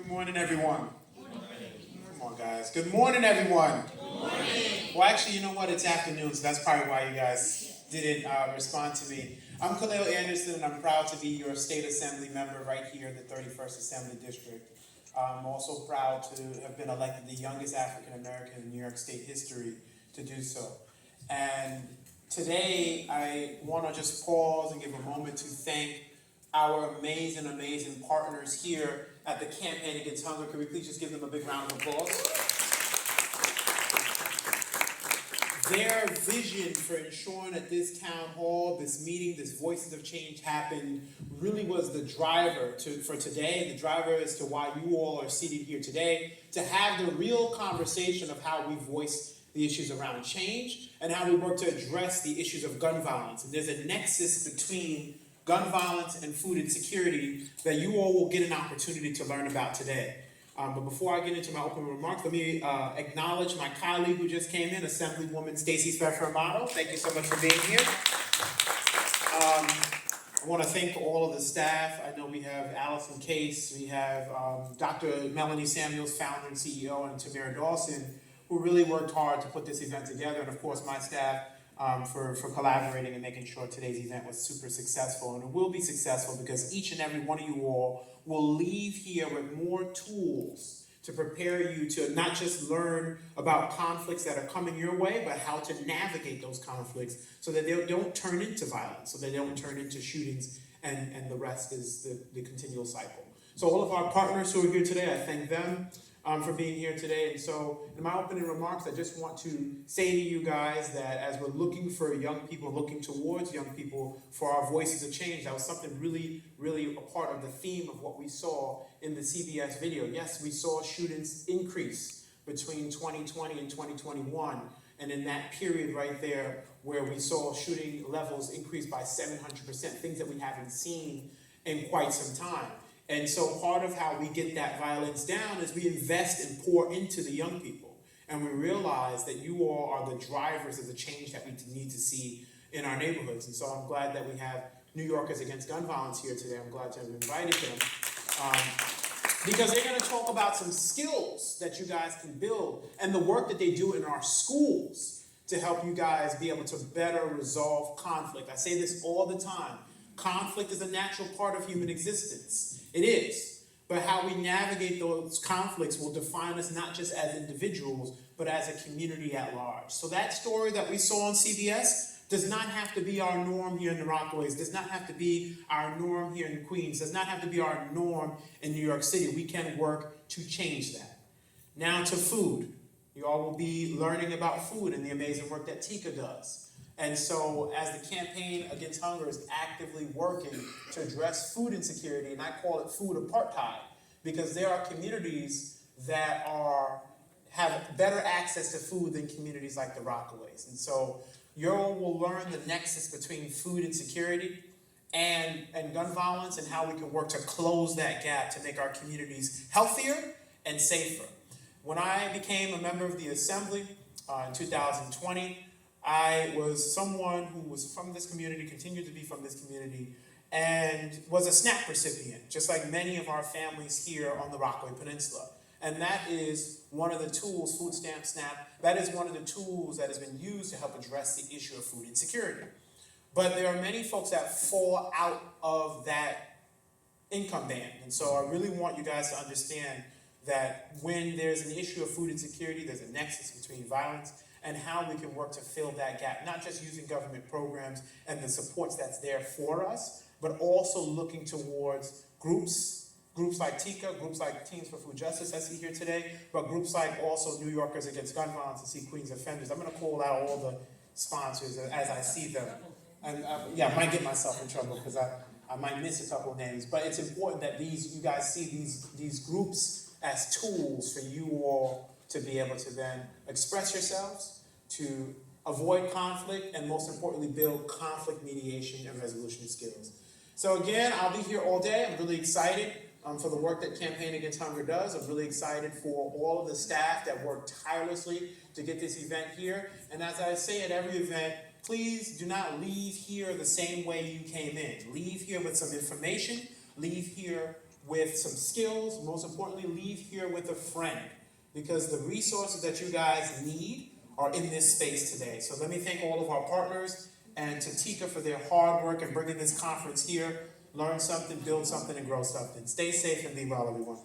Good morning, everyone. Come on, guys. Good morning, everyone. Well, actually, you know what? It's afternoon, so that's probably why you guys didn't respond to me. I'm Khalil Anderson, and I'm proud to be your state assembly member right here in the 31st Assembly District. I'm also proud to have been elected the youngest African American in New York State history to do so. And today, I want to just pause and give a moment to thank our amazing, amazing partners here at the Campaign Against Hunger. Could we please just give them a big round of applause? Their vision for ensuring that this town hall, this meeting, this Voices of Change happened really was the driver for today. The driver as to why you all are seated here today, to have the real conversation of how we voice the issues around change and how we work to address the issues of gun violence. And there's a nexus between gun violence and food insecurity that you all will get an opportunity to learn about today. But before I get into my opening remarks, let me acknowledge my colleague who just came in, Assemblywoman Stacey Sperfer-Amato. Thank you so much for being here. I want to thank all of the staff. I know we have Allison Case, we have Dr. Melanie Samuels, founder and CEO, and Tamara Dawson, who really worked hard to put this event together, and of course my staff for collaborating and making sure today's event was super successful. And it will be successful because each and every one of you all will leave here with more tools to prepare you to not just learn about conflicts that are coming your way, but how to navigate those conflicts so that they don't turn into violence, so they don't turn into shootings, and the rest is the continual cycle. So all of our partners who are here today, I thank them for being here today. And so in my opening remarks, I just want to say to you guys that as we're looking for young people, looking towards young people for our voices of change, that was something really, really a part of the theme of what we saw in the CBS video. Yes, we saw shootings increase between 2020 and 2021. And in that period right there where we saw shooting levels increase by 700%, things that we haven't seen in quite some time. And so part of how we get that violence down is we invest and pour into the young people. And we realize that you all are the drivers of the change that we need to see in our neighborhoods. And so I'm glad that we have New Yorkers Against Gun Violence here today. I'm glad to have invited them. Because they're going to talk about some skills that you guys can build and the work that they do in our schools to help you guys be able to better resolve conflict. I say this all the time. Conflict is a natural part of human existence. It is. But how we navigate those conflicts will define us not just as individuals, but as a community at large. So that story that we saw on CBS does not have to be our norm here in the Rockaways, does not have to be our norm here in Queens, does not have to be our norm in New York City. We can work to change that. Now to food. You all will be learning about food and the amazing work that Tika does. And so as the Campaign Against Hunger is actively working to address food insecurity, and I call it food apartheid, because there are communities that have better access to food than communities like the Rockaways. And so you all will learn the nexus between food insecurity and gun violence and how we can work to close that gap to make our communities healthier and safer. When I became a member of the Assembly in 2020, I was someone who was from this community, continued to be from this community, and was a SNAP recipient, just like many of our families here on the Rockaway Peninsula. And that is one of the tools, food stamp SNAP, that is one of the tools that has been used to help address the issue of food insecurity. But there are many folks that fall out of that income band. And so I really want you guys to understand that when there's an issue of food insecurity, there's a nexus between violence and how we can work to fill that gap, not just using government programs and the supports that's there for us, but also looking towards groups like Tika, groups like Teens for Food Justice I see here today, but groups like also New Yorkers Against Gun Violence and See Queens Offenders. I'm going to call out all the sponsors as I see them. And I might get myself in trouble because I might miss a couple of names, but it's important that you guys see these groups as tools for you all to be able to then express yourselves, to avoid conflict, and most importantly, build conflict mediation and resolution skills. So again, I'll be here all day. I'm really excited for the work that Campaign Against Hunger does. I'm really excited for all of the staff that work tirelessly to get this event here. And as I say at every event, please do not leave here the same way you came in. Leave here with some information. Leave here with some skills, most importantly, leave here with a friend, because the resources that you guys need are in this space today. So let me thank all of our partners and to Tika for their hard work in bringing this conference here. Learn something, build something, and grow something. Stay safe and be well, everyone.